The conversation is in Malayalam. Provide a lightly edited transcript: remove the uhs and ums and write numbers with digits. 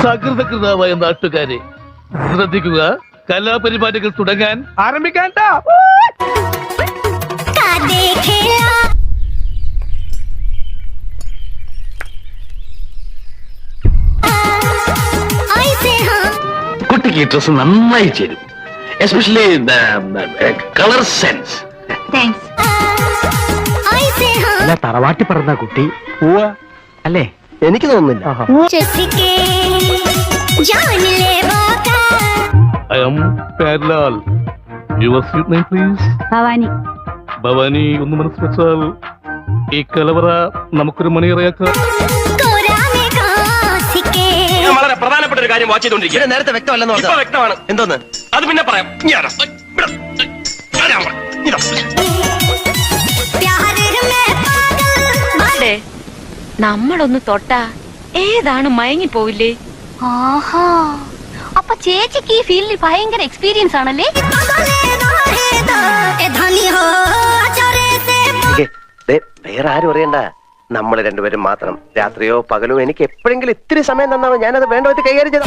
സകൃതകൃതാവായ നാട്ടുകാരെ ശ്രദ്ധിക്കുക, കലാപരിപാടികൾ തുടങ്ങാൻ ആരംഭിക്കാൻ. കുട്ടിക്ക് ഡ്രസ് നന്നായി ചേരും, എസ്പെഷ്യലി കളർ സെൻസ്. തറവാട്ടി പറഞ്ഞ കുട്ടി അല്ലേ? എനിക്ക് തോന്നുന്നില്ല. I am Padlal. Your sweet name, please. Bhavani. Bhavani, ഒന്ന് മനസ്സ് വെച്ചാൽ ഈ കലവറ നമുക്കൊരു മണിയറയാക്കാം. വളരെ പ്രധാനപ്പെട്ട ഒരു കാര്യം വാച്ച് ചെയ്തോണ്ടിരിക്കുക. നേരത്തെ വ്യക്തമല്ലെന്ന് പറഞ്ഞാൽ വ്യക്തമാണ്. എന്തോന്ന്? അത് പിന്നെ പറയാം. നമ്മളൊന്ന് തൊട്ടാ ഏതാണ് മയങ്ങിപ്പോവില്ലേ? ആഹാ, അപ്പൊ ചേച്ചിക്ക് ഈ ഫീൽഡിൽ ഭയങ്കര എക്സ്പീരിയൻസ് ആണല്ലേ? വേറെ ആരും അറിയണ്ട, നമ്മൾ രണ്ടുപേരും മാത്രം. രാത്രിയോ പകലോ എനിക്ക് എപ്പോഴെങ്കിലും ഇത്തിരി സമയം തന്നാണോ ഞാനത് വേണ്ട കൈകാര്യം ചെയ്ത.